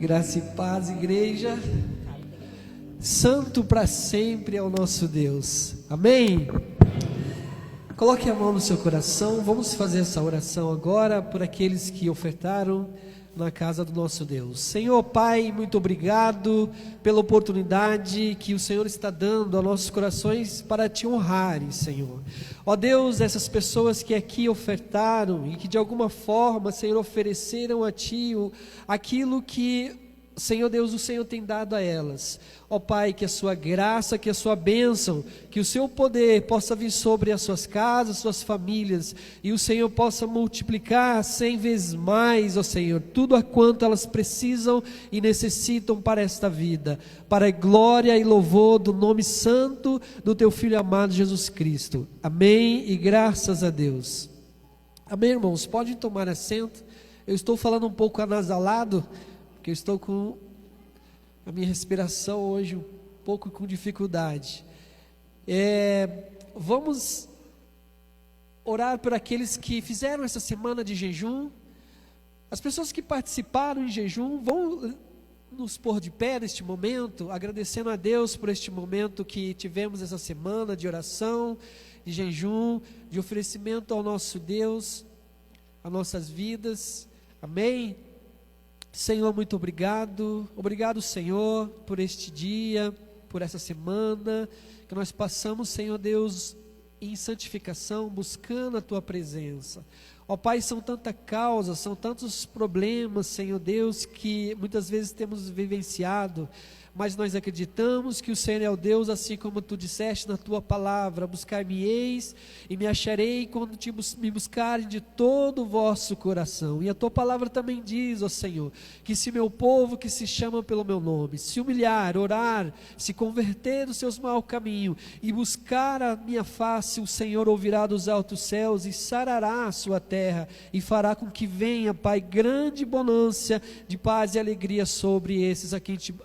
Graça e paz, igreja. Santo para sempre é o nosso Deus. Amém? Coloque a mão no seu coração. Vamos fazer essa oração agora por aqueles que ofertaram na casa do nosso Deus. Senhor Pai, muito obrigado pela oportunidade que o Senhor está dando aos nossos corações para te honrarem, Senhor. Ó Deus, essas pessoas que aqui ofertaram e que de alguma forma, Senhor, ofereceram a Ti aquilo que, Senhor Deus, o Senhor tem dado a elas. Ó Pai, que a sua graça, que a sua bênção, que o seu poder possa vir sobre as suas casas, suas famílias, e o Senhor possa multiplicar 100 vezes mais, ó Senhor, tudo a quanto elas precisam e necessitam para esta vida, para a glória e louvor do nome santo do teu Filho amado Jesus Cristo. Amém e graças a Deus. Amém, irmãos, podem tomar assento. Eu estou falando um pouco anasalado, porque eu estou com a minha respiração hoje um pouco com dificuldade. Vamos orar por aqueles que fizeram essa semana de jejum. As pessoas que participaram em jejum vão nos pôr de pé neste momento, agradecendo a Deus por este momento que tivemos essa semana de oração, de jejum, de oferecimento ao nosso Deus, às nossas vidas. Amém? Senhor, muito obrigado. Obrigado, Senhor, por este dia, por essa semana que nós passamos, Senhor Deus, em santificação, buscando a Tua presença. Ó Pai, são tanta causa, são tantos problemas, Senhor Deus, que muitas vezes temos vivenciado, mas nós acreditamos que o Senhor é o Deus, assim como Tu disseste na Tua palavra: buscar-me-eis e me acharei quando me buscarem de todo o vosso coração. E a Tua palavra também diz, ó Senhor, que se meu povo que se chama pelo meu nome, se humilhar, orar, se converter dos seus maus caminhos e buscar a minha face, o Senhor ouvirá dos altos céus e sarará a sua terra e fará com que venha, Pai, grande bonança de paz e alegria sobre esses a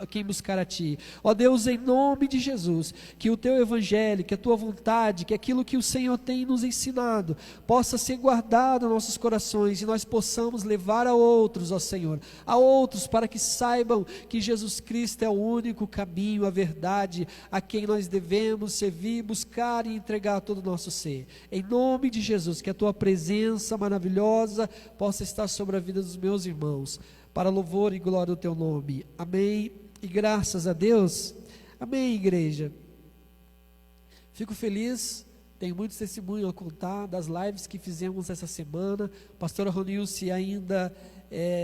quem buscar a Ti. Ó Deus, em nome de Jesus, que o Teu Evangelho, que a Tua vontade, que aquilo que o Senhor tem nos ensinado, possa ser guardado nos nossos corações e nós possamos levar a outros, ó Senhor, a outros, para que saibam que Jesus Cristo é o único caminho, a verdade, a quem nós devemos servir, buscar e entregar todo o nosso ser. Em nome de Jesus, que a Tua presença maravilhosa possa estar sobre a vida dos meus irmãos, para louvor e glória do Teu nome. Amém. E graças a Deus. Amém, igreja. Fico feliz, tenho muitos testemunhos a contar das lives que fizemos essa semana. A pastora Ronilce ainda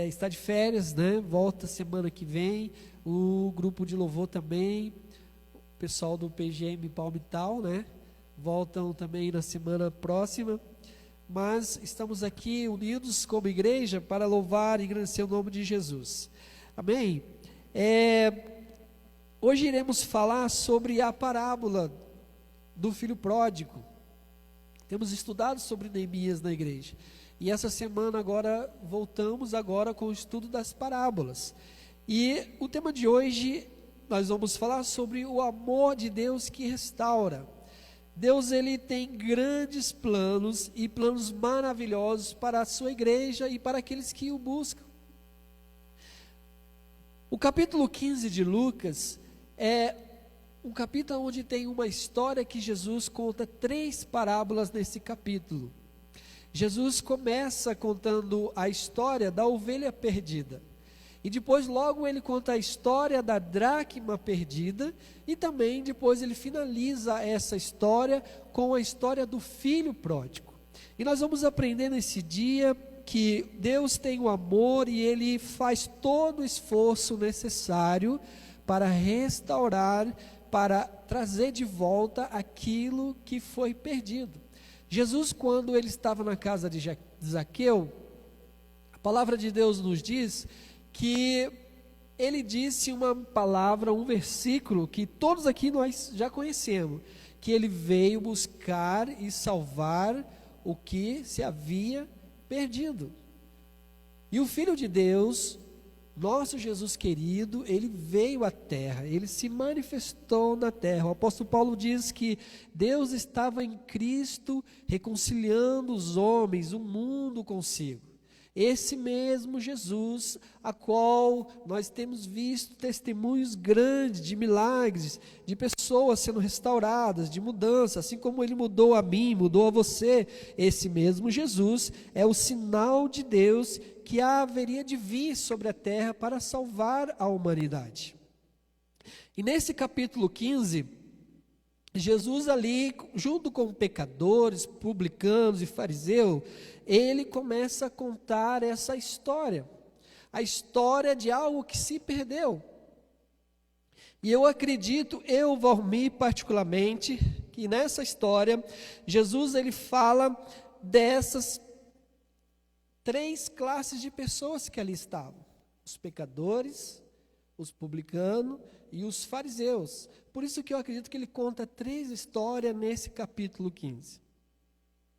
está de férias, né? Volta semana que vem. O grupo de louvor também, o pessoal do PGM Palmital, né? Voltam também na semana próxima. Mas estamos aqui unidos como igreja para louvar e engrandecer o nome de Jesus. Amém? Hoje iremos falar sobre a parábola do filho pródigo. Temos estudado sobre Neemias na igreja, e essa semana agora voltamos com o estudo das parábolas, e o tema de hoje nós vamos falar sobre o amor de Deus que restaura. Deus, ele tem grandes planos e planos maravilhosos para a sua igreja e para aqueles que o buscam. O capítulo 15 de Lucas é um capítulo onde tem uma história que Jesus conta 3 parábolas nesse capítulo. Jesus começa contando a história da ovelha perdida, e depois logo ele conta a história da dracma perdida, e também depois ele finaliza essa história com a história do filho pródigo. E nós vamos aprender nesse dia que Deus tem o amor e Ele faz todo o esforço necessário para restaurar, para trazer de volta aquilo que foi perdido. Jesus, quando ele estava na casa de Zaqueu, a palavra de Deus nos diz que ele disse uma palavra, um versículo que todos aqui nós já conhecemos, que ele veio buscar e salvar o que se havia perdido. E o Filho de Deus, nosso Jesus querido, ele veio à terra, ele se manifestou na terra. O apóstolo Paulo diz que Deus estava em Cristo reconciliando os homens, o mundo consigo. esse mesmo Jesus, a qual nós temos visto testemunhos grandes de milagres, de pessoas sendo restauradas, de mudança, assim como Ele mudou a mim, mudou a você. Esse mesmo Jesus é o sinal de Deus que haveria de vir sobre a terra para salvar a humanidade. E nesse capítulo 15, Jesus ali, junto com pecadores, publicanos e fariseus, ele começa a contar essa história, a história de algo que se perdeu. E eu acredito, Valmir particularmente, que nessa história, Jesus ele fala dessas 3 classes de pessoas que ali estavam: os pecadores, os publicanos e os fariseus. Por isso que eu acredito que ele conta 3 histórias nesse capítulo 15.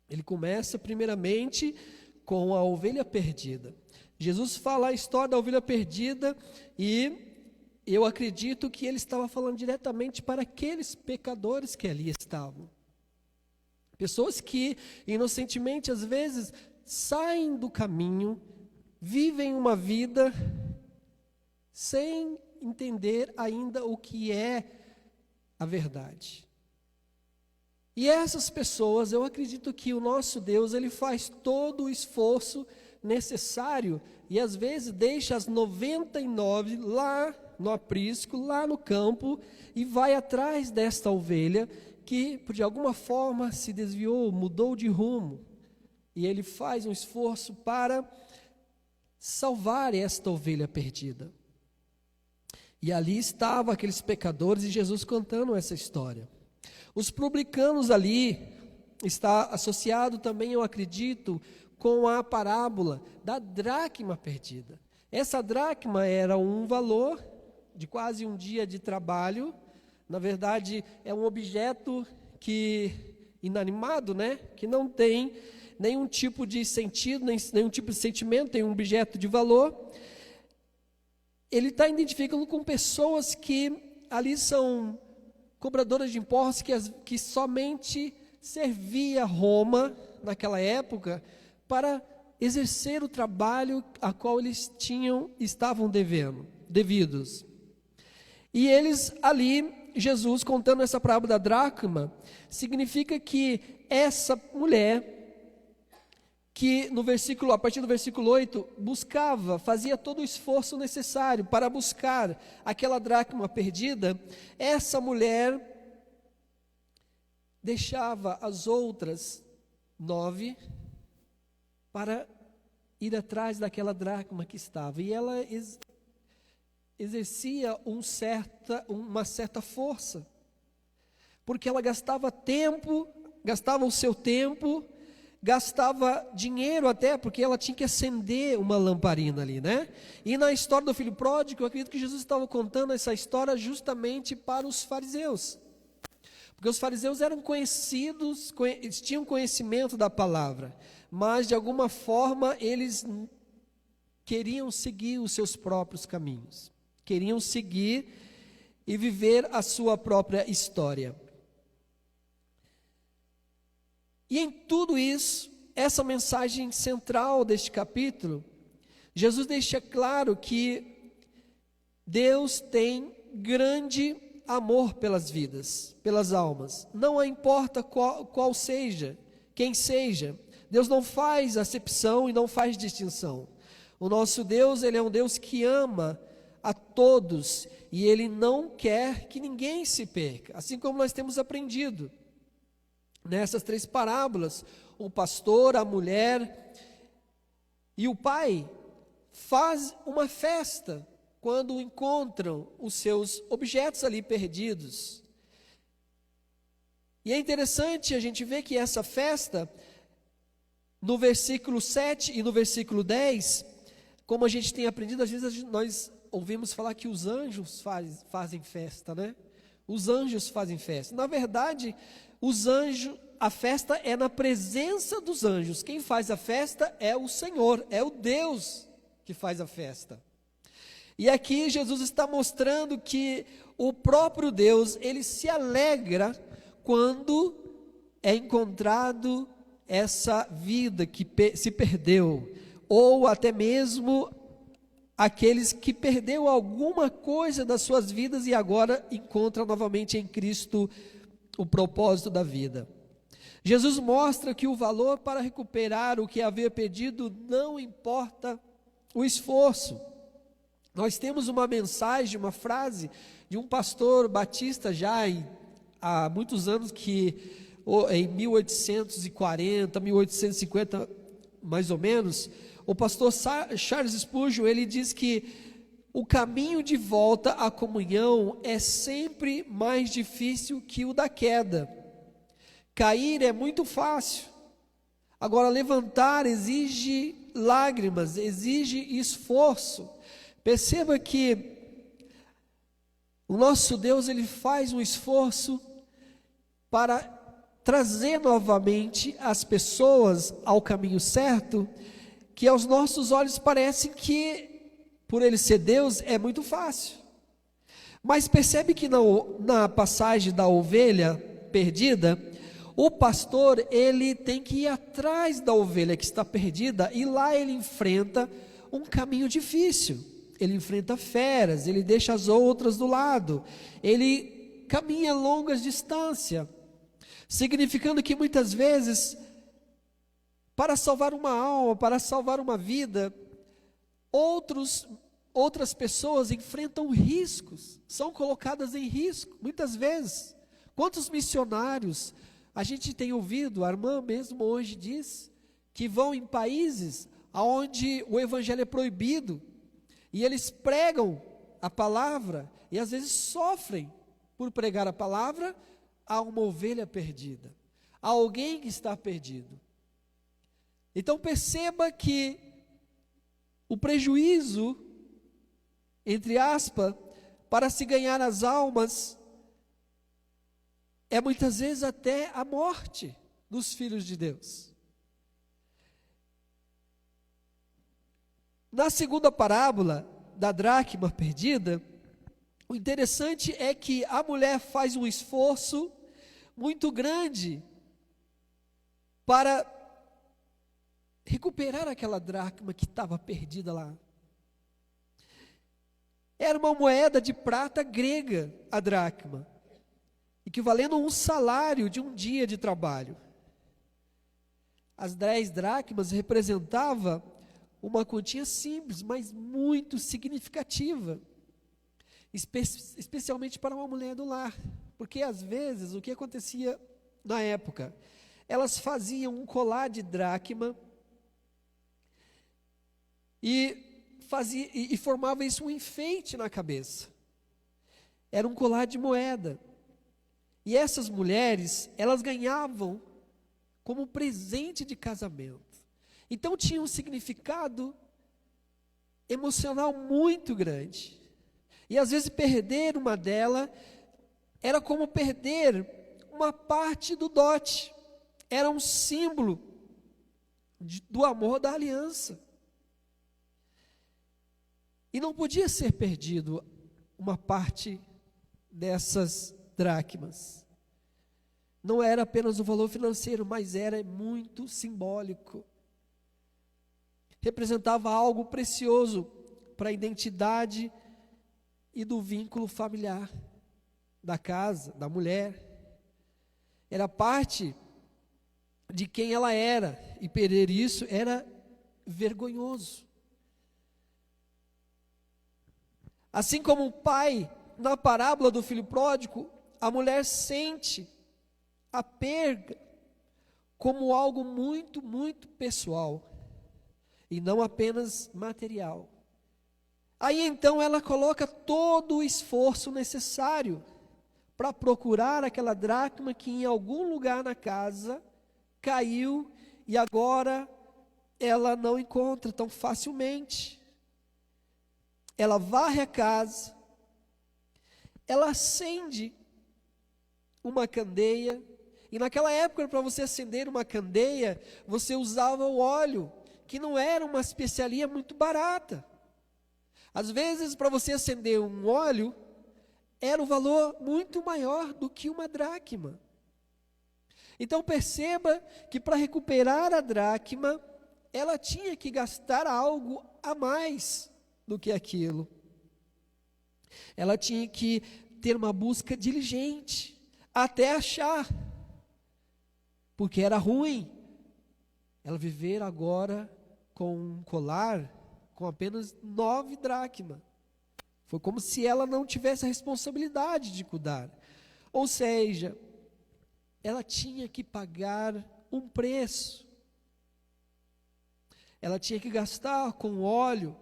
Ele começa primeiramente com a ovelha perdida. Jesus fala a história da ovelha perdida e eu acredito que ele estava falando diretamente para aqueles pecadores que ali estavam. Pessoas que inocentemente às vezes saem do caminho, vivem uma vida sem entender ainda o que é a verdade. E essas pessoas, eu acredito que o nosso Deus, ele faz todo o esforço necessário e às vezes deixa as 99 lá no aprisco, lá no campo, e vai atrás desta ovelha que de alguma forma se desviou, mudou de rumo, e ele faz um esforço para salvar esta ovelha perdida. E ali estavam aqueles pecadores e Jesus contando essa história. Os publicanos ali está associado também, eu acredito, com a parábola da dracma perdida. Essa dracma era um valor de quase um dia de trabalho. Na verdade, é um objeto inanimado, né? Que não tem nenhum tipo de sentido, nenhum tipo de sentimento, tem um objeto de valor. Ele está identificando com pessoas que ali são cobradoras de impostos, que somente servia Roma, naquela época, para exercer o trabalho a qual eles estavam devidos. E eles ali, Jesus contando essa parábola da dracma, significa que essa mulher, que a partir do versículo 8, fazia todo o esforço necessário para buscar aquela dracma perdida, essa mulher deixava as outras 9 para ir atrás daquela dracma que estava, e ela exercia uma certa força, porque ela gastava o seu tempo, gastava dinheiro até, porque ela tinha que acender uma lamparina ali, né? E na história do filho pródigo, eu acredito que Jesus estava contando essa história justamente para os fariseus, porque os fariseus eram conhecidos, eles tinham conhecimento da palavra, mas de alguma forma eles queriam seguir os seus próprios caminhos, queriam seguir e viver a sua própria história. E em tudo isso, essa mensagem central deste capítulo, Jesus deixa claro que Deus tem grande amor pelas vidas, pelas almas. Não importa qual seja, quem seja. Deus não faz acepção e não faz distinção. O nosso Deus, Ele é um Deus que ama a todos e Ele não quer que ninguém se perca. Assim como nós temos aprendido nessas 3 parábolas, o pastor, a mulher e o pai faz uma festa quando encontram os seus objetos ali perdidos. E é interessante a gente ver que essa festa, no versículo 7 e no versículo 10, como a gente tem aprendido, às vezes nós ouvimos falar que os anjos fazem festa, né? Os anjos fazem festa. Na verdade, a festa é na presença dos anjos. Quem faz a festa é o Senhor, é o Deus que faz a festa. E aqui Jesus está mostrando que o próprio Deus, Ele se alegra quando é encontrado essa vida que se perdeu, ou até mesmo aqueles que perdeu alguma coisa das suas vidas e agora encontram novamente em Cristo o propósito da vida. Jesus mostra que o valor para recuperar o que havia perdido não importa o esforço. Nós temos uma mensagem, uma frase de um pastor batista há muitos anos, que em 1840, 1850 mais ou menos, o pastor Charles Spurgeon, ele diz que o caminho de volta à comunhão é sempre mais difícil que o da queda. Cair é muito fácil. Agora, levantar exige lágrimas, exige esforço. Perceba que o nosso Deus, ele faz um esforço para trazer novamente as pessoas ao caminho certo, que aos nossos olhos parece que, por ele ser Deus, é muito fácil. Mas percebe que na passagem da ovelha perdida, o pastor, ele tem que ir atrás da ovelha que está perdida, e lá ele enfrenta um caminho difícil. Ele enfrenta feras, ele deixa as outras do lado, ele caminha longas distâncias, significando que muitas vezes, para salvar uma alma, para salvar uma vida, outras pessoas enfrentam riscos, são colocadas em risco, muitas vezes. Quantos missionários a gente tem ouvido, a irmã mesmo hoje diz, que vão em países onde o evangelho é proibido, e eles pregam a palavra, e às vezes sofrem por pregar a palavra a uma ovelha perdida, a alguém que está perdido. Então perceba que o prejuízo, entre aspas, para se ganhar as almas, é muitas vezes até a morte dos filhos de Deus. Na segunda parábola da dracma perdida, o interessante é que a mulher faz um esforço muito grande para recuperar aquela dracma que estava perdida lá. Era uma moeda de prata grega, a dracma, equivalendo a um salário de um dia de trabalho. As 10 dracmas representavam uma quantia simples, mas muito significativa, especialmente para uma mulher do lar, porque às vezes o que acontecia na época, elas faziam um colar de dracma e formava isso um enfeite na cabeça. Era um colar de moeda. E essas mulheres, elas ganhavam como presente de casamento. Então tinha um significado emocional muito grande. E às vezes perder uma delas era como perder uma parte do dote. Era um símbolo do amor da aliança. E não podia ser perdido uma parte dessas dracmas. Não era apenas o valor financeiro, mas era muito simbólico. Representava algo precioso para a identidade e do vínculo familiar, da casa, da mulher. Era parte de quem ela era, e perder isso era vergonhoso. Assim como o pai, na parábola do filho pródigo, a mulher sente a perda como algo muito, muito pessoal, e não apenas material. Aí então ela coloca todo o esforço necessário para procurar aquela dracma que em algum lugar na casa caiu e agora ela não encontra tão facilmente. Ela varre a casa, ela acende uma candeia, e naquela época, para você acender uma candeia, você usava o óleo, que não era uma especiaria muito barata. Às vezes, para você acender um óleo, era um valor muito maior do que uma dracma. Então perceba que para recuperar a dracma, ela tinha que gastar algo a mais do que aquilo. Ela tinha que ter uma busca diligente até achar, porque era ruim ela viver agora com um colar com apenas 9 dracmas. Foi como se ela não tivesse a responsabilidade de cuidar. Ou seja, ela tinha que pagar um preço. Ela tinha que gastar com óleo.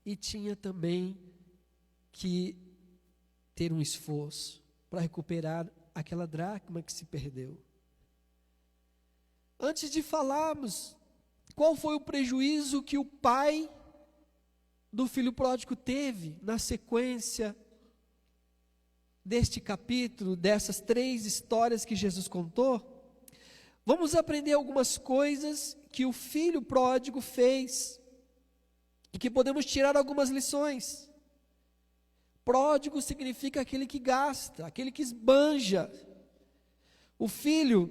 E tinha também que ter um esforço para recuperar aquela dracma que se perdeu. Antes de falarmos qual foi o prejuízo que o pai do filho pródigo teve na sequência deste capítulo, dessas 3 histórias que Jesus contou, vamos aprender algumas coisas que o filho pródigo fez e que podemos tirar algumas lições. Pródigo significa aquele que gasta, aquele que esbanja. O filho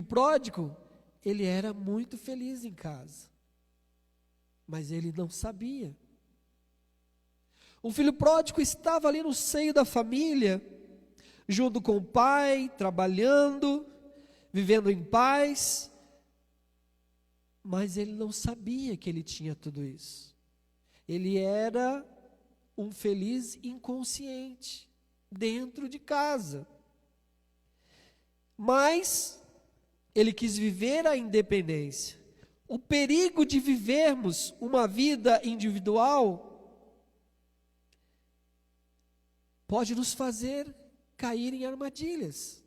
pródigo, ele era muito feliz em casa, mas ele não sabia. O filho pródigo estava ali no seio da família, junto com o pai, trabalhando, vivendo em paz, mas ele não sabia que ele tinha tudo isso. Ele era um feliz inconsciente dentro de casa. Mas ele quis viver a independência. O perigo de vivermos uma vida individual pode nos fazer cair em armadilhas.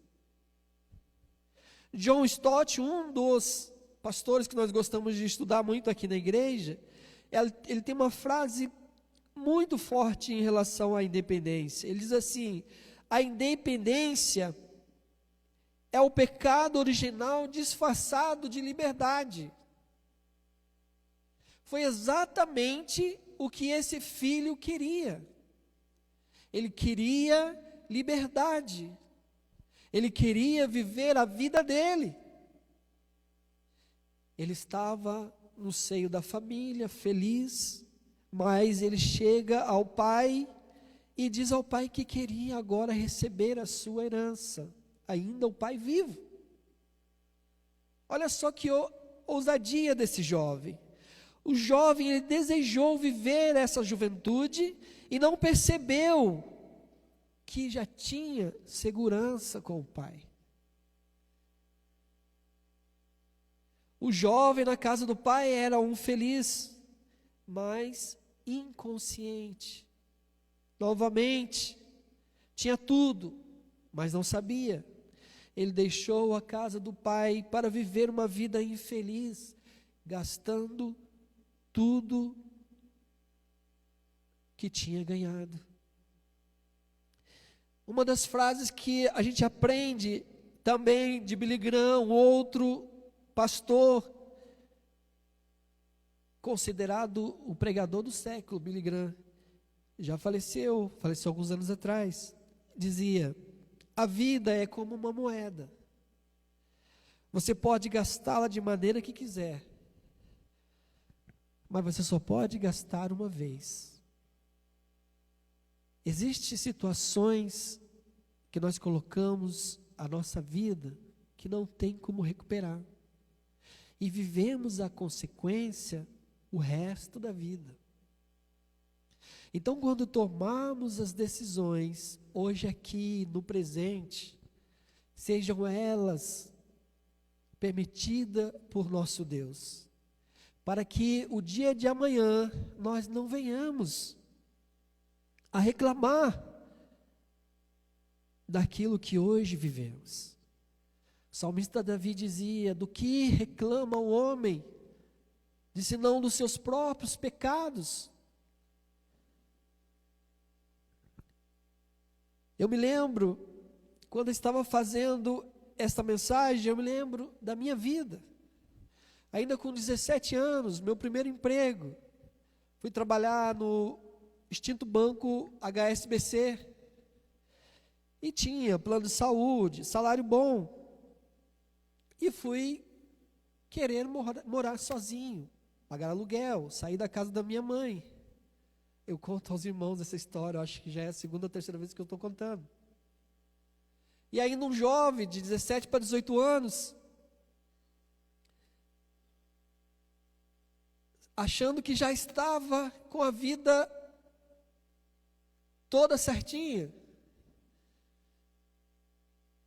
John Stott, um dos pastores que nós gostamos de estudar muito aqui na igreja, ele tem uma frase muito forte em relação à independência. Ele diz assim: a independência é o pecado original disfarçado de liberdade. Foi exatamente o que esse filho queria. Ele queria liberdade. Ele queria viver a vida dele. Ele estava no seio da família, feliz, mas ele chega ao pai e diz ao pai que queria agora receber a sua herança, ainda o pai vivo. Olha só que ousadia desse jovem. O jovem, ele desejou viver essa juventude e não percebeu que já tinha segurança com o pai. O jovem na casa do pai era um feliz, mas inconsciente. Novamente, tinha tudo, mas não sabia. Ele deixou a casa do pai para viver uma vida infeliz, gastando tudo que tinha ganhado. Uma das frases que a gente aprende também de Billy Graham, outro pastor, considerado o pregador do século, Billy Graham, já faleceu alguns anos atrás, dizia: a vida é como uma moeda, você pode gastá-la de maneira que quiser, mas você só pode gastar uma vez. Existem situações que nós colocamos a nossa vida que não tem como recuperar, e vivemos a consequência o resto da vida. Então, quando tomarmos as decisões, hoje aqui, no presente, sejam elas permitidas por nosso Deus, para que o dia de amanhã nós não venhamos a reclamar daquilo que hoje vivemos. O salmista Davi dizia: do que reclama o homem, de senão dos seus próprios pecados? Eu me lembro, quando eu estava fazendo esta mensagem, eu me lembro da minha vida. Ainda com 17 anos, meu primeiro emprego, fui trabalhar no extinto banco HSBC, e tinha plano de saúde, salário bom, e fui querer morar sozinho, pagar aluguel, sair da casa da minha mãe. Eu conto aos irmãos essa história, eu acho que já é a segunda ou terceira vez que eu estou contando. E ainda um jovem de 17 para 18 anos, achando que já estava com a vida toda certinha,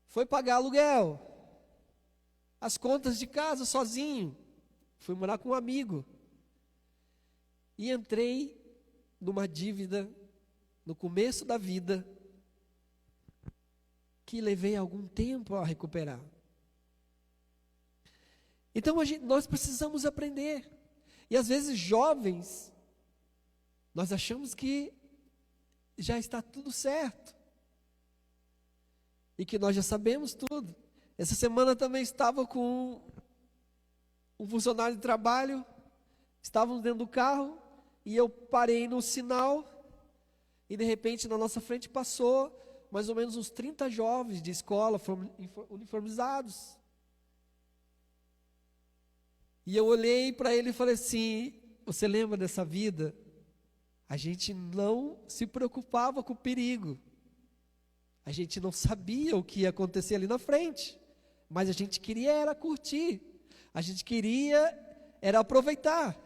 foi pagar aluguel, as contas de casa sozinho, fui morar com um amigo, e entrei numa dívida, no começo da vida, que levei algum tempo a recuperar. Então nós precisamos aprender, e às vezes jovens, nós achamos que já está tudo certo, e que nós já sabemos tudo. Essa semana também estava com um funcionário de trabalho, estávamos dentro do carro, e eu parei no sinal, e de repente na nossa frente passou mais ou menos uns 30 jovens de escola, uniformizados. E eu olhei para ele e falei assim: você lembra dessa vida? A gente não se preocupava com o perigo. A gente não sabia o que ia acontecer ali na frente, mas a gente queria era curtir, a gente queria era aproveitar.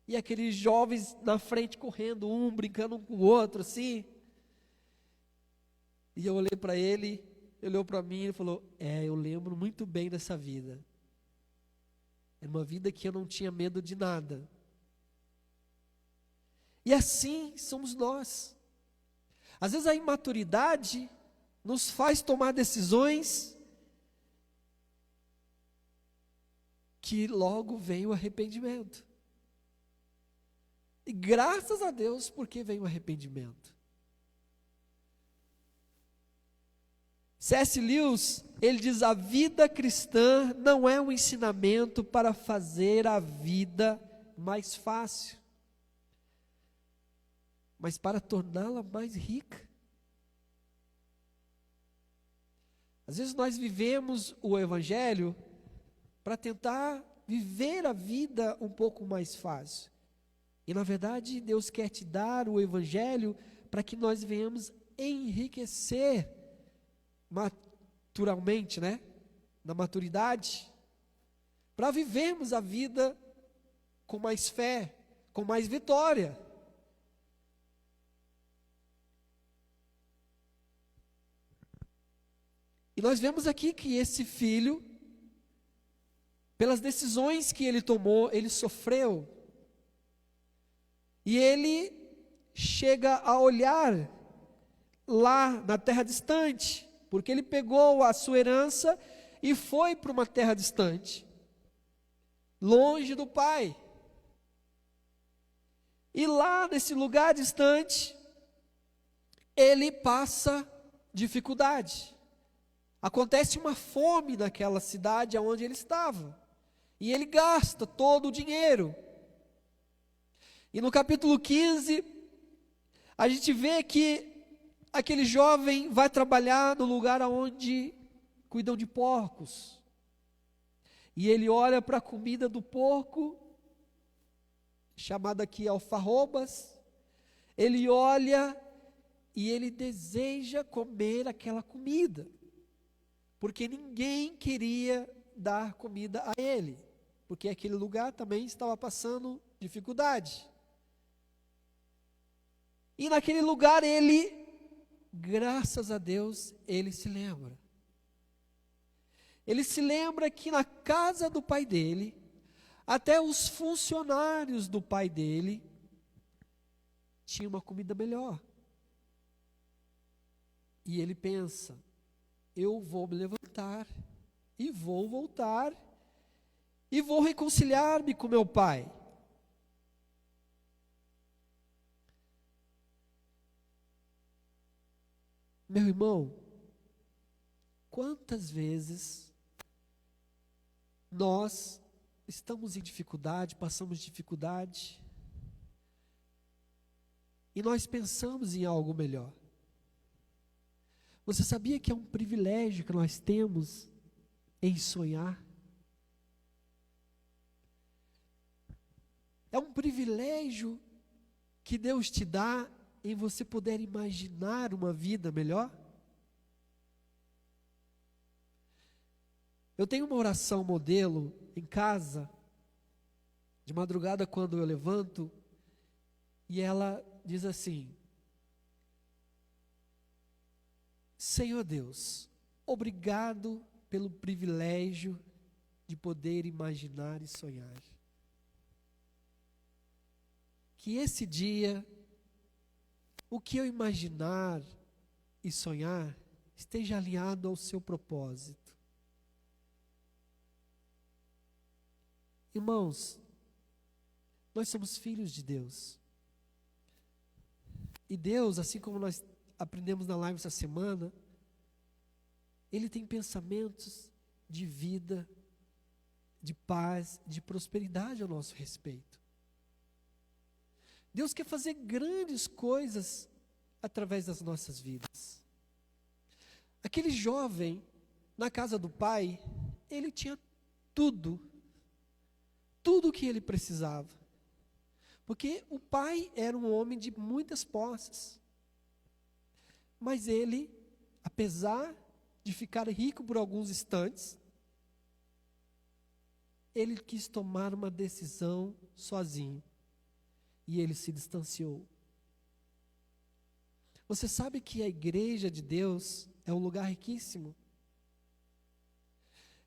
E aqueles jovens na frente correndo, um brincando um com o outro, assim. E eu olhei para ele, ele olhou para mim e falou: eu lembro muito bem dessa vida. Era uma vida que eu não tinha medo de nada. E assim somos nós. Às vezes a imaturidade nos faz tomar decisões que logo vem o arrependimento. E graças a Deus, porque vem o arrependimento. C.S. Lewis, ele diz: a vida cristã não é um ensinamento para fazer a vida mais fácil, mas para torná-la mais rica. Às vezes nós vivemos o Evangelho para tentar viver a vida um pouco mais fácil. E na verdade Deus quer te dar o Evangelho para que nós venhamos enriquecer naturalmente, na maturidade, para vivermos a vida com mais fé, com mais vitória. E nós vemos aqui que esse filho, pelas decisões que ele tomou, ele sofreu. E ele chega a olhar lá na terra distante, porque ele pegou a sua herança e foi para uma terra distante, longe do pai. E lá nesse lugar distante, ele passa dificuldade. Acontece uma fome naquela cidade onde ele estava, e ele gasta todo o dinheiro. E no capítulo 15, a gente vê que aquele jovem vai trabalhar no lugar onde cuidam de porcos. E ele olha para a comida do porco, chamada aqui alfarrobas. Ele olha e ele deseja comer aquela comida, porque ninguém queria dar comida a ele, porque aquele lugar também estava passando dificuldade. E naquele lugar ele, graças a Deus, ele se lembra. Ele se lembra que na casa do pai dele, até os funcionários do pai dele tinham uma comida melhor. E ele pensa: eu vou me levantar e vou voltar e vou reconciliar-me com meu pai. Meu irmão, quantas vezes nós estamos em dificuldade, passamos dificuldade, e nós pensamos em algo melhor. Você sabia que é um privilégio que nós temos em sonhar? É um privilégio que Deus te dá em você poder imaginar uma vida melhor. Eu tenho uma oração modelo em casa, de madrugada quando eu levanto, e ela diz assim: Senhor Deus, obrigado pelo privilégio de poder imaginar e sonhar. Que esse dia, o que eu imaginar e sonhar, esteja alinhado ao seu propósito. Irmãos, nós somos filhos de Deus. E Deus, assim como nós aprendemos na live essa semana, Ele tem pensamentos de vida, de paz, de prosperidade ao nosso respeito. Deus quer fazer grandes coisas através das nossas vidas. Aquele jovem, na casa do pai, ele tinha tudo o que ele precisava. Porque o pai era um homem de muitas posses. Mas ele, apesar de ficar rico por alguns instantes, ele quis tomar uma decisão sozinho. E ele se distanciou. Você sabe que a igreja de Deus é um lugar riquíssimo.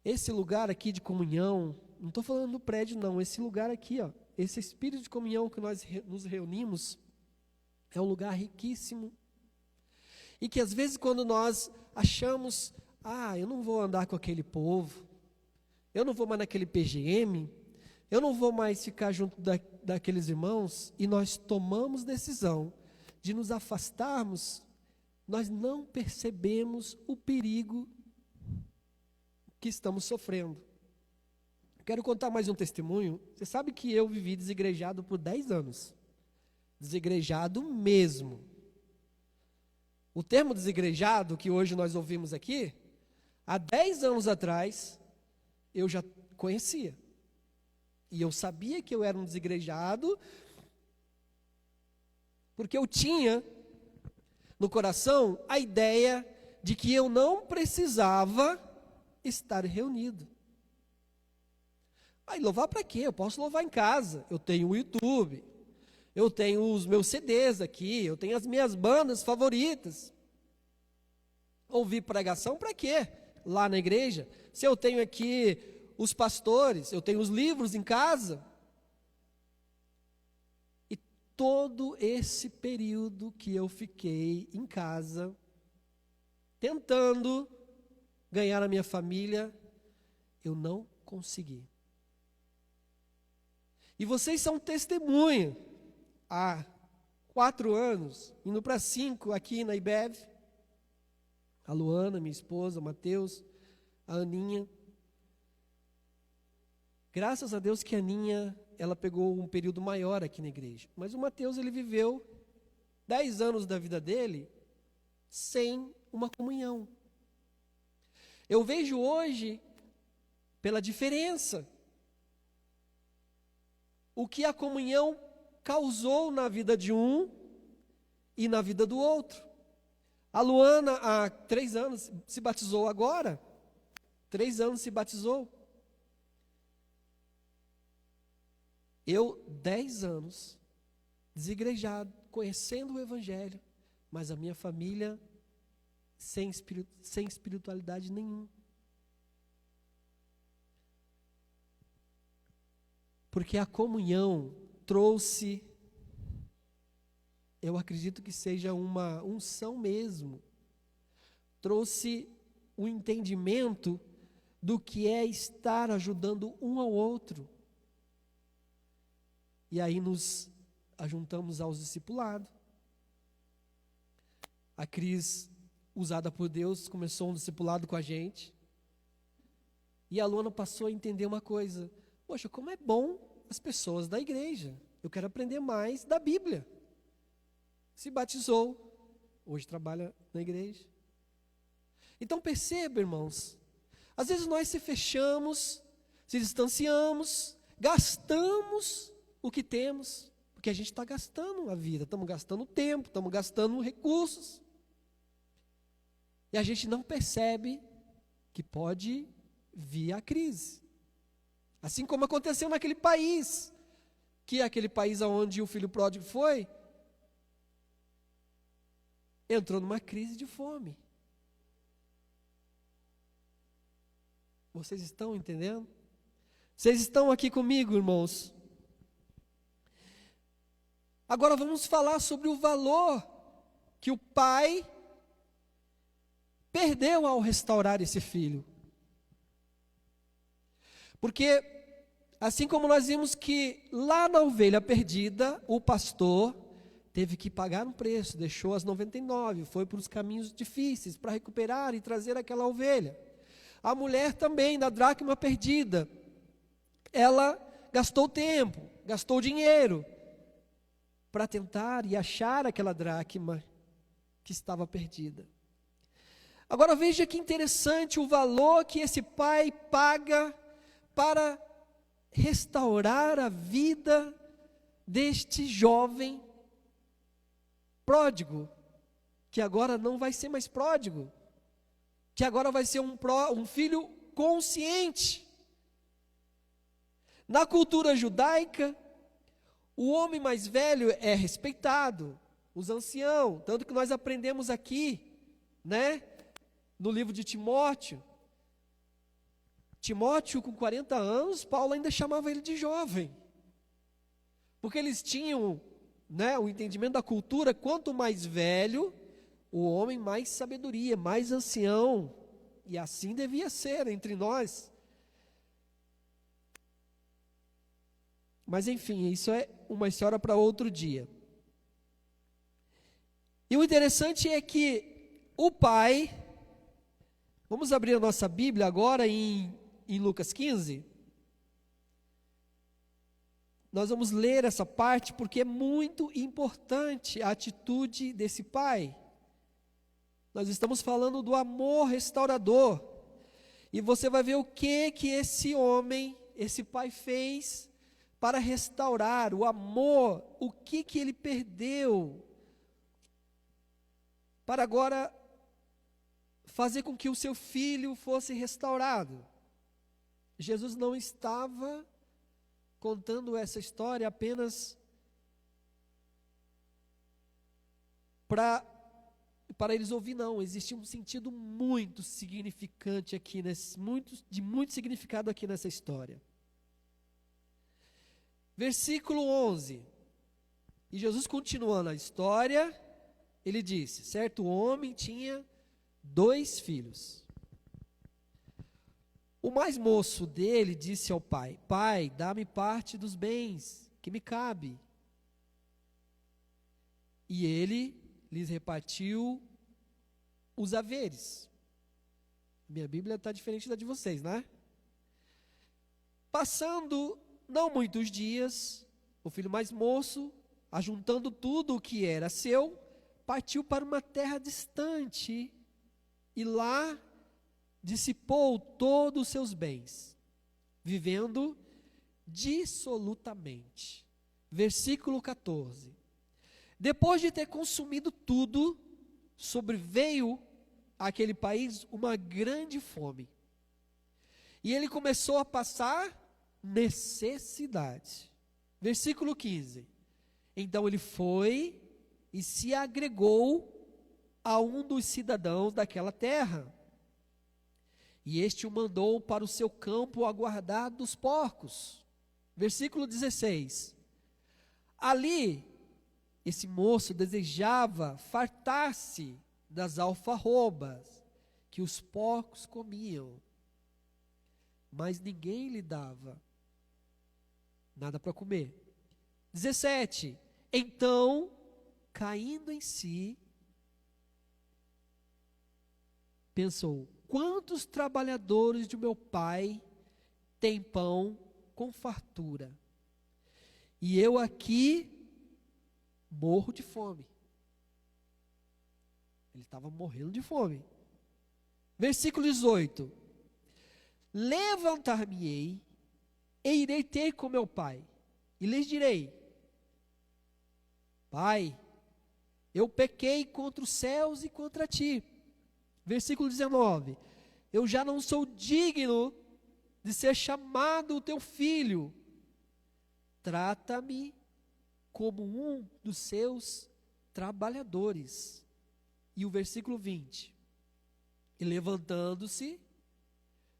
Esse lugar aqui de comunhão, não estou falando no prédio não, esse lugar aqui, ó, esse espírito de comunhão que nós nos reunimos, é um lugar riquíssimo. E que às vezes quando nós achamos, eu não vou andar com aquele povo, eu não vou mais naquele PGM, eu não vou mais ficar junto daqueles irmãos, e nós tomamos decisão de nos afastarmos, nós não percebemos o perigo que estamos sofrendo. Quero contar mais um testemunho. Você sabe que eu vivi desigrejado por 10 anos. Desigrejado mesmo. O termo desigrejado, que hoje nós ouvimos aqui, há 10 anos atrás, eu já conhecia. E eu sabia que eu era um desigrejado, porque eu tinha no coração a ideia de que eu não precisava estar reunido. Louvar para quê? Eu posso louvar em casa. Eu tenho o YouTube, eu tenho os meus CDs aqui, eu tenho as minhas bandas favoritas. Ouvir pregação para quê? Lá na igreja. Se eu tenho aqui os pastores, eu tenho os livros em casa. E todo esse período que eu fiquei em casa, tentando ganhar a minha família, eu não consegui. E vocês são testemunha. Há 4 anos, indo para 5 aqui na IBEV, a Luana, minha esposa, o Mateus, a Aninha. Graças a Deus que a Aninha, ela pegou um período maior aqui na igreja. Mas o Mateus, ele viveu 10 anos da vida dele sem uma comunhão. Eu vejo hoje, pela diferença, o que a comunhão causou na vida de um e na vida do outro. A Luana, há 3 anos, se batizou agora. 3 anos se batizou. Eu, 10 anos, desigrejado, conhecendo o Evangelho, mas a minha família sem espiritualidade nenhuma. Porque a comunhão trouxe, eu acredito que seja uma unção mesmo, trouxe o entendimento do que é estar ajudando um ao outro. E aí nos ajuntamos aos discipulados. A Cris, usada por Deus, começou um discipulado com a gente. E a Luana passou a entender uma coisa. Poxa, como é bom as pessoas da igreja. Eu quero aprender mais da Bíblia. Se batizou. Hoje trabalha na igreja. Então perceba, irmãos. Às vezes nós se fechamos, se distanciamos, gastamos o que temos, porque a gente está gastando a vida, estamos gastando tempo, estamos gastando recursos. E a gente não percebe que pode vir a crise. Assim como aconteceu naquele país, que é aquele país onde o filho pródigo foi, entrou numa crise de fome. Vocês estão entendendo? Vocês estão aqui comigo, irmãos? Agora vamos falar sobre o valor que o pai perdeu ao restaurar esse filho. Porque, assim como nós vimos que lá na ovelha perdida, o pastor teve que pagar um preço, deixou as 99, foi para os caminhos difíceis para recuperar e trazer aquela ovelha. A mulher também, na dracma perdida, ela gastou tempo, gastou dinheiro para tentar e achar aquela dracma que estava perdida. Agora veja que interessante o valor que esse pai paga para restaurar a vida deste jovem pródigo, que agora não vai ser mais pródigo, que agora vai ser um filho consciente. Na cultura judaica, o homem mais velho é respeitado, os anciãos, tanto que nós aprendemos aqui, né, no livro de Timóteo. Timóteo, com 40 anos, Paulo ainda chamava ele de jovem, porque eles tinham, né, o entendimento da cultura, quanto mais velho o homem, mais sabedoria, mais ancião, e assim devia ser entre nós. Mas enfim, isso é uma história para outro dia. E o interessante é que o pai, vamos abrir a nossa Bíblia agora em Lucas 15. Nós vamos ler essa parte porque é muito importante a atitude desse pai. Nós estamos falando do amor restaurador. E você vai ver o que esse homem, esse pai fez para restaurar o amor, o que ele perdeu, para agora fazer com que o seu filho fosse restaurado. Jesus não estava contando essa história apenas para eles ouvir, não. Existia um sentido muito significante aqui, de muito significado aqui nessa história. Versículo 11. E Jesus, continuando a história, ele disse: certo homem tinha 2 filhos. O mais moço dele disse ao pai: pai, dá-me parte dos bens que me cabe. E ele lhes repartiu os haveres. Minha Bíblia está diferente da de vocês, né? Passando não muitos dias, o filho mais moço, ajuntando tudo o que era seu, partiu para uma terra distante e lá dissipou todos os seus bens, vivendo dissolutamente. Versículo 14. Depois de ter consumido tudo, sobreveio àquele país uma grande fome. E ele começou a passar necessidade. Versículo 15. Então ele foi e se agregou a um dos cidadãos daquela terra. E este o mandou para o seu campo a guardar dos porcos. Versículo 16. Ali, esse moço desejava fartar-se das alfarrobas que os porcos comiam, mas ninguém lhe dava nada para comer. 17. Então, caindo em si, pensou: quantos trabalhadores de meu pai têm pão com fartura, e eu aqui morro de fome. Ele estava morrendo de fome. Versículo 18. Levantar-me-ei e irei ter com meu pai, e lhes direi: Pai, eu pequei contra os céus e contra ti. Versículo 19: eu já não sou digno de ser chamado teu filho. Trata-me como um dos seus trabalhadores. E o versículo 20: e levantando-se,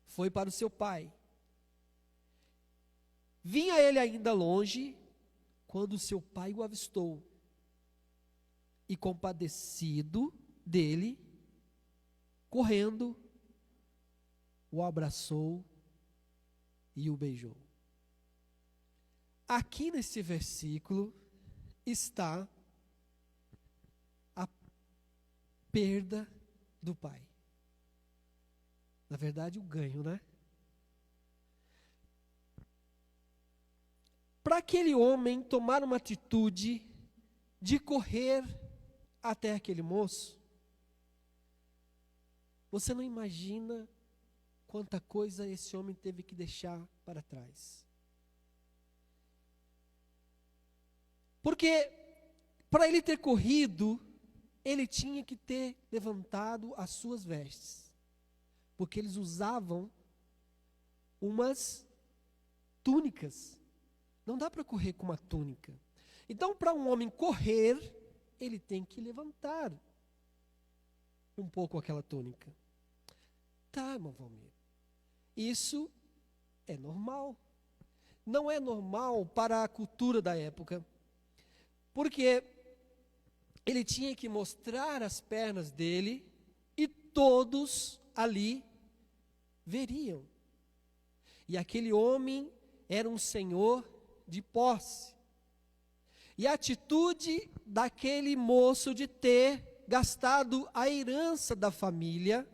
foi para o seu pai. Vinha ele ainda longe, quando seu pai o avistou, e compadecido dele, correndo, o abraçou e o beijou. Aqui nesse versículo está a perda do pai. Na verdade, o ganho, né? Para aquele homem tomar uma atitude de correr até aquele moço, você não imagina quanta coisa esse homem teve que deixar para trás. Porque para ele ter corrido, ele tinha que ter levantado as suas vestes. Porque eles usavam umas túnicas. Não dá para correr com uma túnica. Então, para um homem correr, ele tem que levantar um pouco aquela túnica. Tá, irmão Valmir. Isso é normal. Não é normal para a cultura da época. Porque ele tinha que mostrar as pernas dele e todos ali veriam. E aquele homem era um senhor de posse. E a atitude daquele moço de ter gastado a herança da família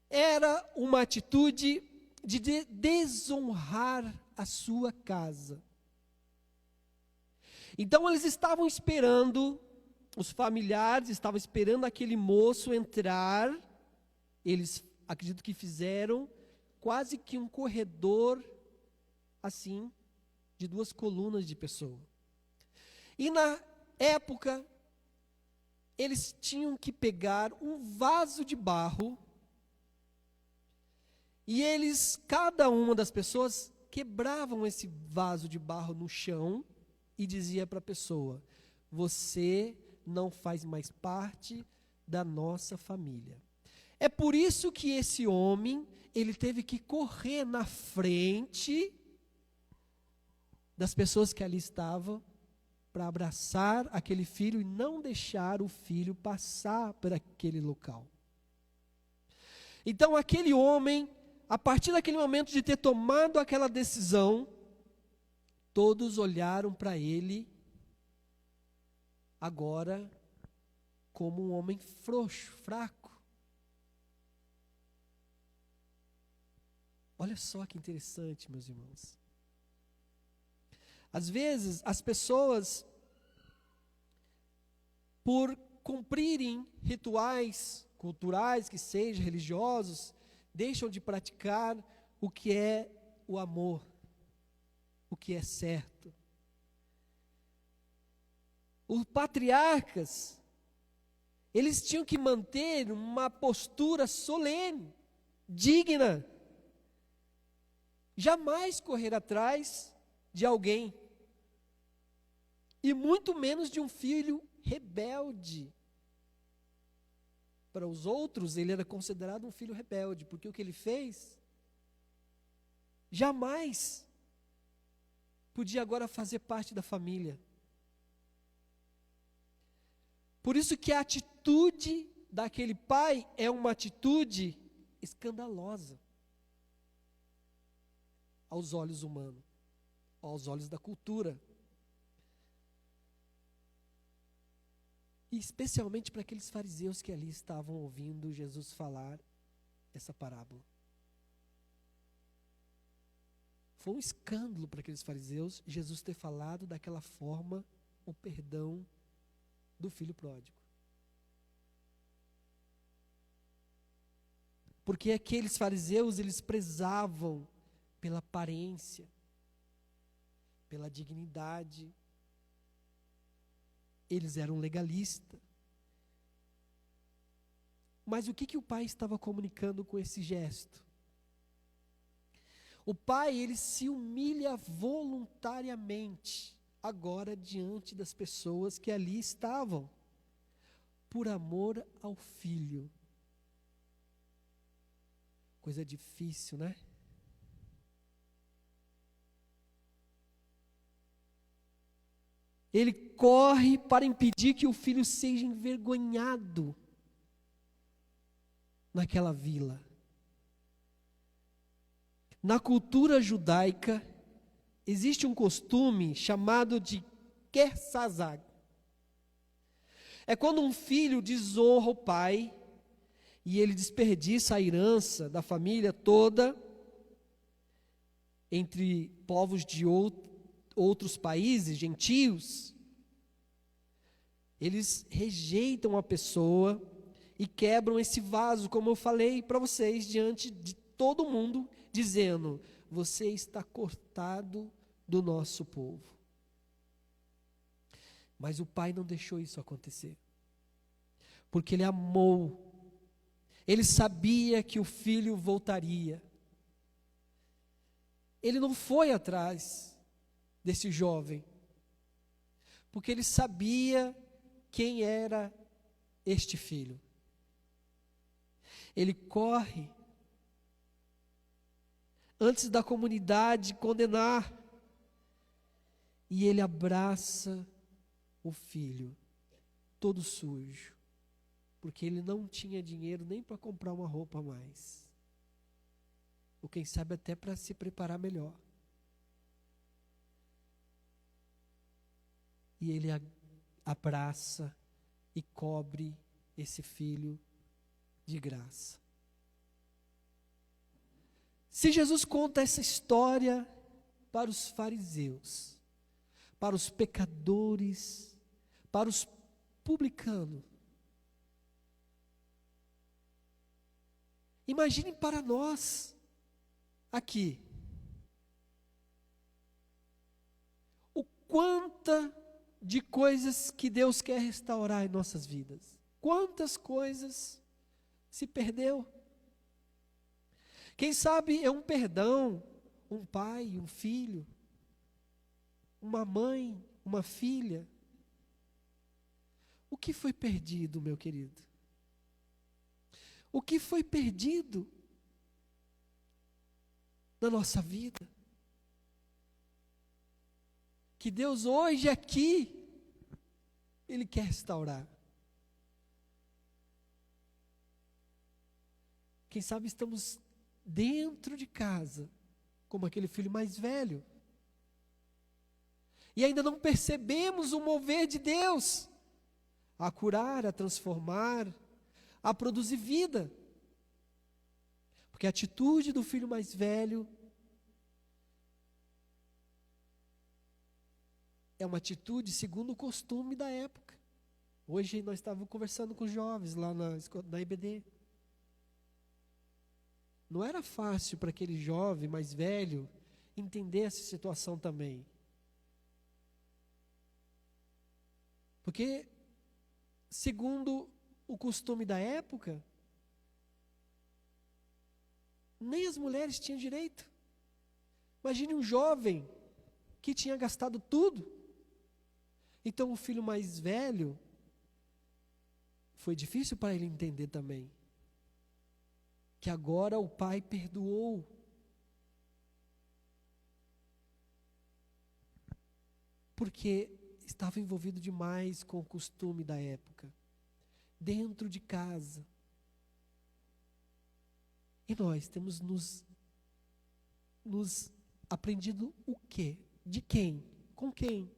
era uma atitude de desonrar a sua casa. Então eles estavam esperando, os familiares estavam esperando aquele moço entrar. Eles, acredito que fizeram quase que um corredor assim, de 2 colunas de pessoa. E na época, eles tinham que pegar um vaso de barro, e eles, cada uma das pessoas, quebravam esse vaso de barro no chão, e dizia para a pessoa: você não faz mais parte da nossa família. É por isso que esse homem, ele teve que correr na frente das pessoas que ali estavam, para abraçar aquele filho e não deixar o filho passar por aquele local. Então aquele homem, a partir daquele momento de ter tomado aquela decisão, todos olharam para ele agora como um homem frouxo, fraco. Olha só que interessante, meus irmãos. Às vezes, as pessoas, por cumprirem rituais culturais, que sejam religiosos, deixam de praticar o que é o amor, o que é certo. Os patriarcas, eles tinham que manter uma postura solene, digna, jamais correr atrás de alguém, e muito menos de um filho rebelde. Para os outros, ele era considerado um filho rebelde, porque o que ele fez, jamais podia agora fazer parte da família. Por isso que a atitude daquele pai é uma atitude escandalosa aos olhos humanos, aos olhos da cultura. E especialmente para aqueles fariseus que ali estavam ouvindo Jesus falar essa parábola. Foi um escândalo para aqueles fariseus Jesus ter falado daquela forma o perdão do filho pródigo. Porque aqueles fariseus, eles prezavam pela aparência. pela dignidade. Eles eram legalistas. Mas o que o pai estava comunicando com esse gesto? O pai, ele se humilha voluntariamente, agora diante das pessoas que ali estavam, por amor ao filho. Coisa difícil, né? Ele corre para impedir que o filho seja envergonhado naquela vila. Na cultura judaica, existe um costume chamado de kersazag. É quando um filho desonra o pai e ele desperdiça a herança da família toda entre povos de outros países, gentios. Eles rejeitam a pessoa e quebram esse vaso, como eu falei para vocês, diante de todo mundo, dizendo: você está cortado do nosso povo. Mas o pai não deixou isso acontecer, porque ele amou, ele sabia que o filho voltaria. Ele não foi atrás desse jovem, porque ele sabia quem era este filho. Ele corre antes da comunidade condenar, e ele abraça o filho, todo sujo, porque ele não tinha dinheiro nem para comprar uma roupa a mais, ou quem sabe até para se preparar melhor. E ele abraça e cobre esse filho de graça. Se Jesus conta essa história para os fariseus, para os pecadores, para os publicanos, imagine para nós aqui o quanta de coisas que Deus quer restaurar em nossas vidas. Quantas coisas se perdeu. Quem sabe é um perdão, um pai, um filho, uma mãe, uma filha. O que foi perdido, meu querido? O que foi perdido na nossa vida? Que Deus hoje aqui, Ele quer restaurar. Quem sabe estamos dentro de casa, como aquele filho mais velho, e ainda não percebemos o mover de Deus a curar, a transformar, a produzir vida. Porque a atitude do filho mais velho é uma atitude segundo o costume da época. Hoje nós estávamos conversando com os jovens lá na IBD. Não era fácil para aquele jovem mais velho entender essa situação também. Porque, segundo o costume da época, nem as mulheres tinham direito. Imagine um jovem que tinha gastado tudo. Então o filho mais velho, foi difícil para ele entender também que agora o pai perdoou. Porque estava envolvido demais com o costume da época, dentro de casa. E nós temos nos aprendido o quê? De quem? Com quem?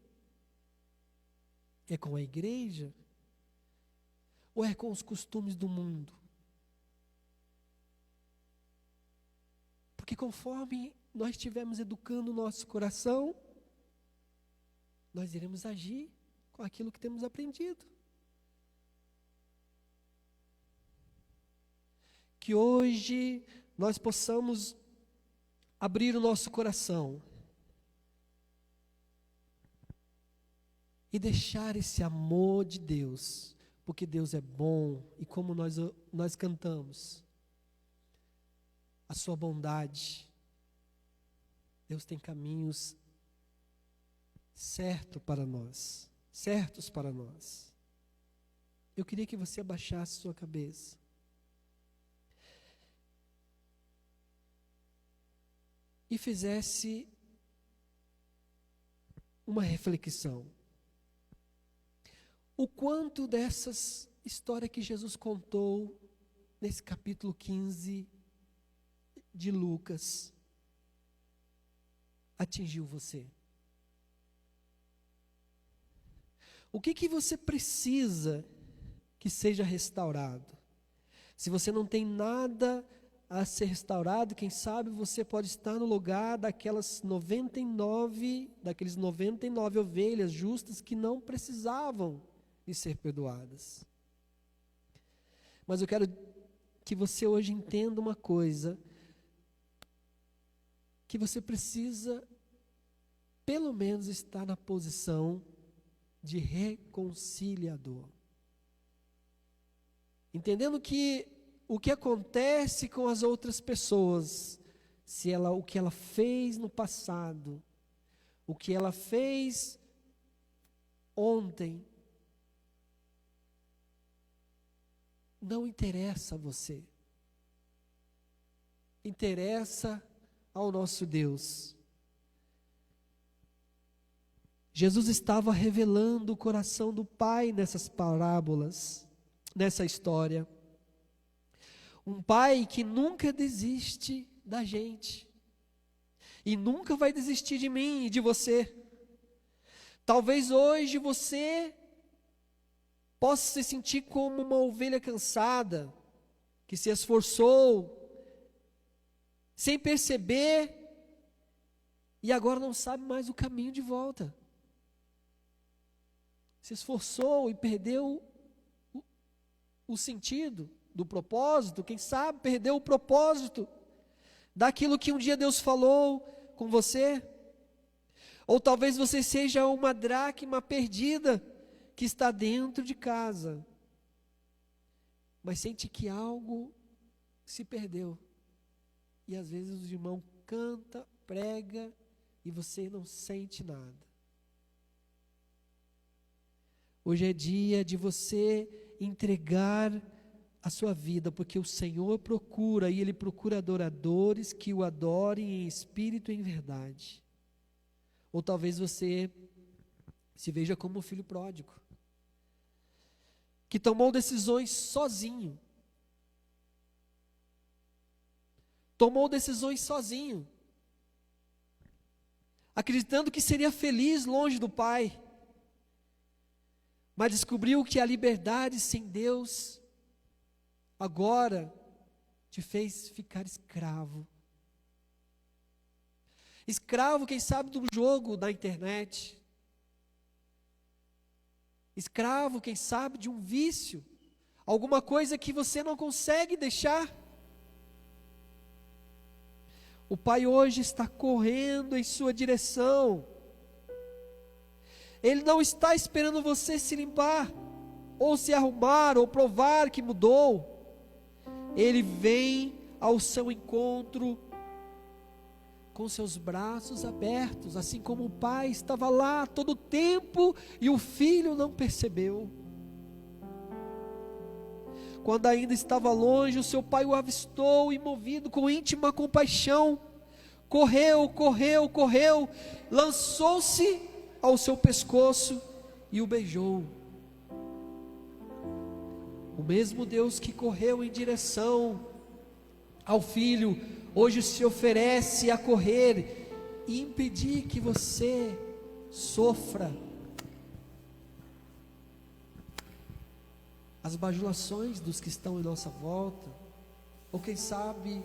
É com a igreja? Ou é com os costumes do mundo? Porque conforme nós estivermos educando o nosso coração, nós iremos agir com aquilo que temos aprendido. Que hoje nós possamos abrir o nosso coração e deixar esse amor de Deus, porque Deus é bom, e como nós cantamos, a sua bondade, Deus tem caminhos certos para nós. Eu queria que você abaixasse sua cabeça. E fizesse uma reflexão. O quanto dessas histórias que Jesus contou nesse capítulo 15 de Lucas atingiu você? O que você precisa que seja restaurado? Se você não tem nada a ser restaurado, quem sabe você pode estar no lugar daqueles 99 ovelhas justas que não precisavam de ser perdoadas. Mas eu quero que você hoje entenda uma coisa, que você precisa pelo menos estar na posição de reconciliador. Entendendo que o que acontece com as outras pessoas, o que ela fez no passado, o que ela fez ontem, não interessa a você. Interessa ao nosso Deus. Jesus estava revelando o coração do Pai nessas parábolas, nessa história. Um Pai que nunca desiste da gente. E nunca vai desistir de mim e de você. Talvez hoje você possa se sentir como uma ovelha cansada, que se esforçou, sem perceber, e agora não sabe mais o caminho de volta. Se esforçou e perdeu o sentido do propósito, quem sabe perdeu o propósito daquilo que um dia Deus falou com você. Ou talvez você seja uma dracma perdida que está dentro de casa, mas sente que algo se perdeu. E às vezes o irmão canta, prega e você não sente nada. Hoje é dia de você entregar a sua vida, porque o Senhor procura, e Ele procura adoradores que o adorem em espírito e em verdade. Ou talvez você se veja como um filho pródigo, que tomou decisões sozinho. Acreditando que seria feliz longe do Pai, mas descobriu que a liberdade sem Deus agora te fez ficar escravo. Escravo, quem sabe, do jogo da internet. Escravo, quem sabe, de um vício. Alguma coisa que você não consegue deixar. O Pai hoje está correndo em sua direção. Ele não está esperando você se limpar, ou se arrumar, ou provar que mudou. Ele vem ao seu encontro com seus braços abertos, assim como o Pai estava lá todo o tempo e o Filho não percebeu. Quando ainda estava longe, o seu Pai o avistou e, movido com íntima compaixão, correu, lançou-se ao seu pescoço e o beijou. O mesmo Deus que correu em direção ao Filho, hoje se oferece a correr e impedir que você sofra as bajulações dos que estão em nossa volta, ou quem sabe,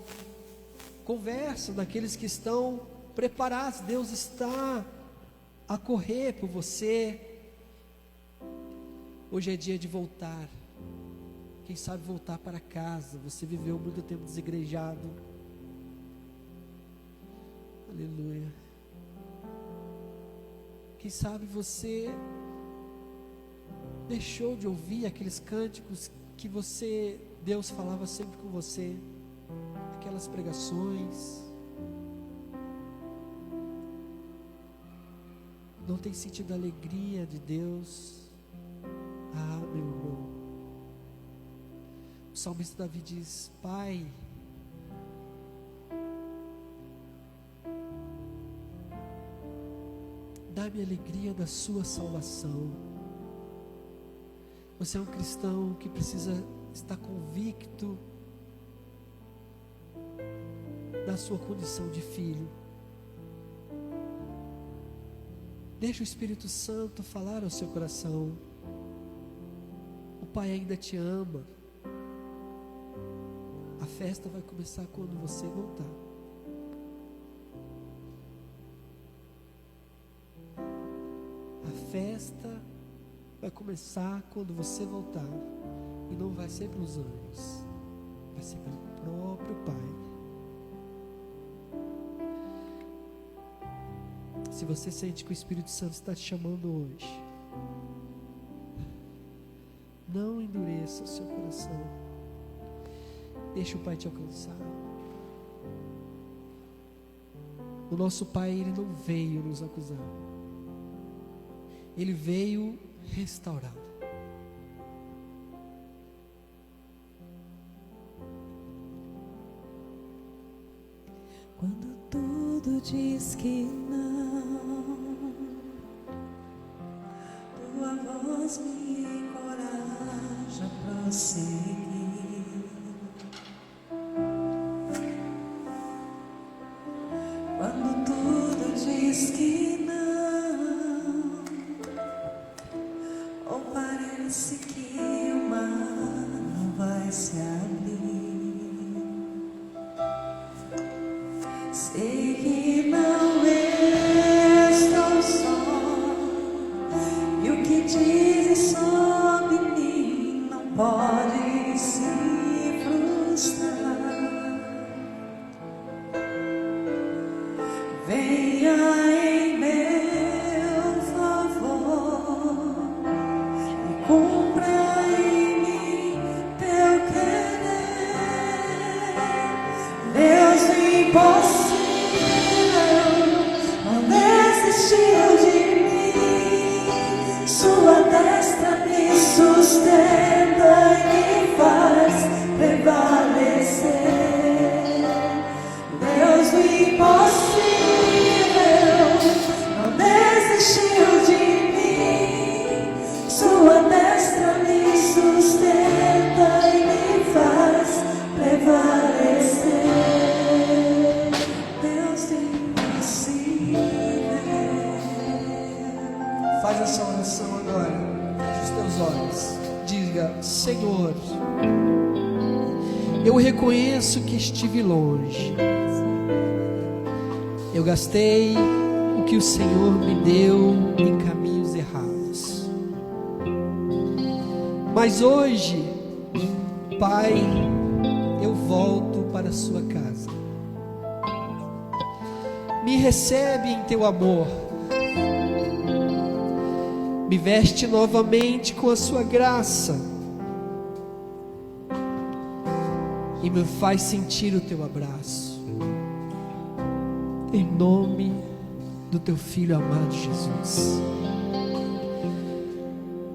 conversa daqueles que estão preparados. Deus está a correr por você. Hoje é dia de voltar. Quem sabe voltar para casa. Você viveu muito tempo desigrejado. Aleluia. Quem sabe você deixou de ouvir aqueles cânticos que Deus falava sempre com você, aquelas pregações, não tem sentido a alegria de Deus. Ah, meu irmão, o salmista Davi diz: Pai, dá-me a alegria da sua salvação. Você é um cristão que precisa estar convicto da sua condição de filho. Deixa o Espírito Santo falar ao seu coração. O Pai ainda te ama. A festa vai começar quando você voltar. A festa vai começar quando você voltar. E não vai ser pelos anjos, vai ser pelo próprio Pai. Se você sente que o Espírito Santo está te chamando hoje, não endureça o seu coração. Deixa o Pai te alcançar. O nosso Pai, Ele não veio nos acusar. Ele veio restaurar. Quando tudo diz que não, tua voz me encoraja a prosseguir. Quando tudo diz que não, ou parece que o mar não vai se abrir, sei que não estou só, e o que dizes sobre mim não pode se frustrar. Venha em meu favor e cumpra em mim teu querer. Deus do impossível não desistiu de mim. Sua destra me sustenta e me faz prevalecer. Deus do impossível não desistiu de mim. Sua destra me sustenta e me faz prevalecer. Deus do impossível. Faz essa oração agora. Feche os teus olhos. Diga: Senhor, eu reconheço que estive longe. Eu gastei o que o Senhor me deu em caminhos errados. Mas hoje, Pai, eu volto para a sua casa. Me recebe em teu amor. Me veste novamente com a sua graça. E me faz sentir o teu abraço. Em nome do teu Filho amado Jesus.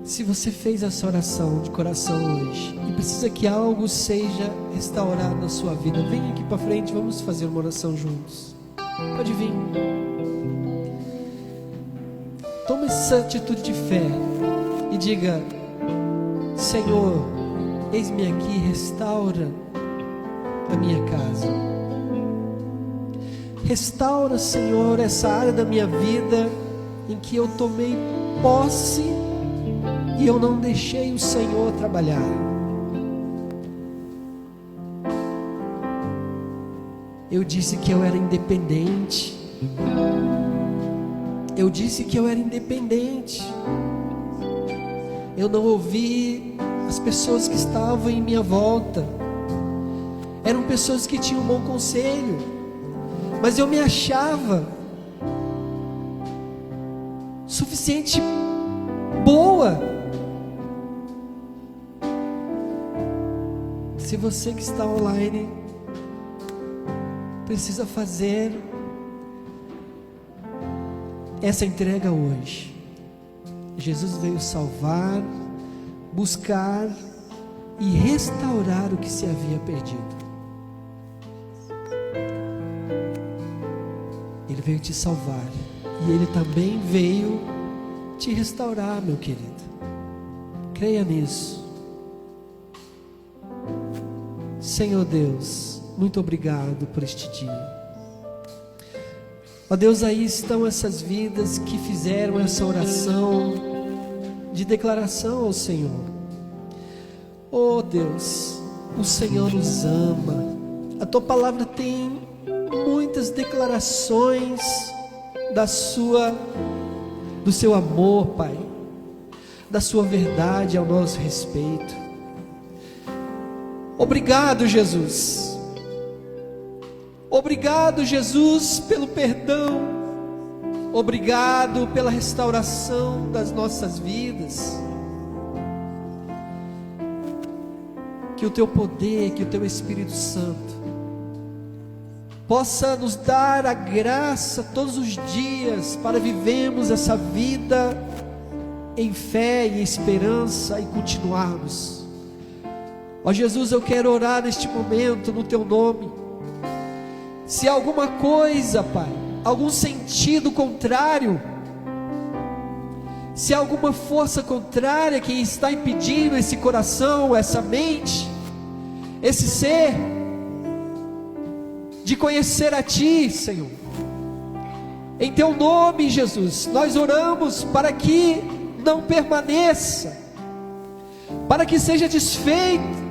Se você fez essa oração de coração hoje e precisa que algo seja restaurado na sua vida, vem aqui para frente, vamos fazer uma oração juntos. Pode vir. Toma essa atitude de fé e diga: Senhor, eis-me aqui, restaura a minha casa. Restaura, Senhor, essa área da minha vida em que eu tomei posse e eu não deixei o Senhor trabalhar. Eu disse que eu era independente. Eu disse que eu era independente. Eu não ouvi as pessoas que estavam em minha volta. Eram pessoas que tinham um bom conselho, mas eu me achava suficiente boa Se você que está online precisa fazer essa entrega hoje, Jesus veio salvar, buscar e restaurar o que se havia perdido. Ele veio te salvar e Ele também veio te restaurar, meu querido. Creia nisso. Senhor Deus, muito obrigado por este dia. Ó Deus, aí estão essas vidas que fizeram essa oração de declaração ao Senhor. Ó Deus, o Senhor nos ama. A Tua palavra tem muitas declarações do Seu amor, Pai, da Sua verdade ao nosso respeito. Obrigado, Jesus. Obrigado, Jesus, pelo perdão. Obrigado pela restauração das nossas vidas. Que o Teu poder, que o Teu Espírito Santo possa nos dar a graça todos os dias para vivermos essa vida em fé e esperança e continuarmos. Ó Jesus, eu quero orar neste momento no Teu nome. Se há alguma coisa, Pai, algum sentido contrário, se há alguma força contrária que está impedindo esse coração, essa mente, esse ser, de conhecer a Ti, Senhor, em Teu nome, Jesus, nós oramos para que não permaneça, para que seja desfeito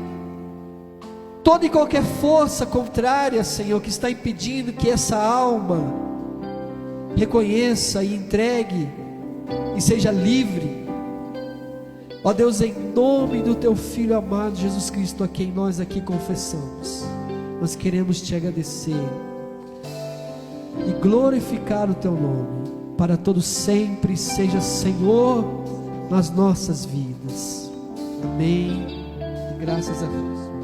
toda e qualquer força contrária, Senhor, que está impedindo que essa alma reconheça e entregue e seja livre. Ó Deus, em nome do Teu Filho amado Jesus Cristo, a quem nós aqui confessamos, nós queremos Te agradecer e glorificar o Teu nome, para todo sempre seja Senhor nas nossas vidas. Amém, e graças a Deus.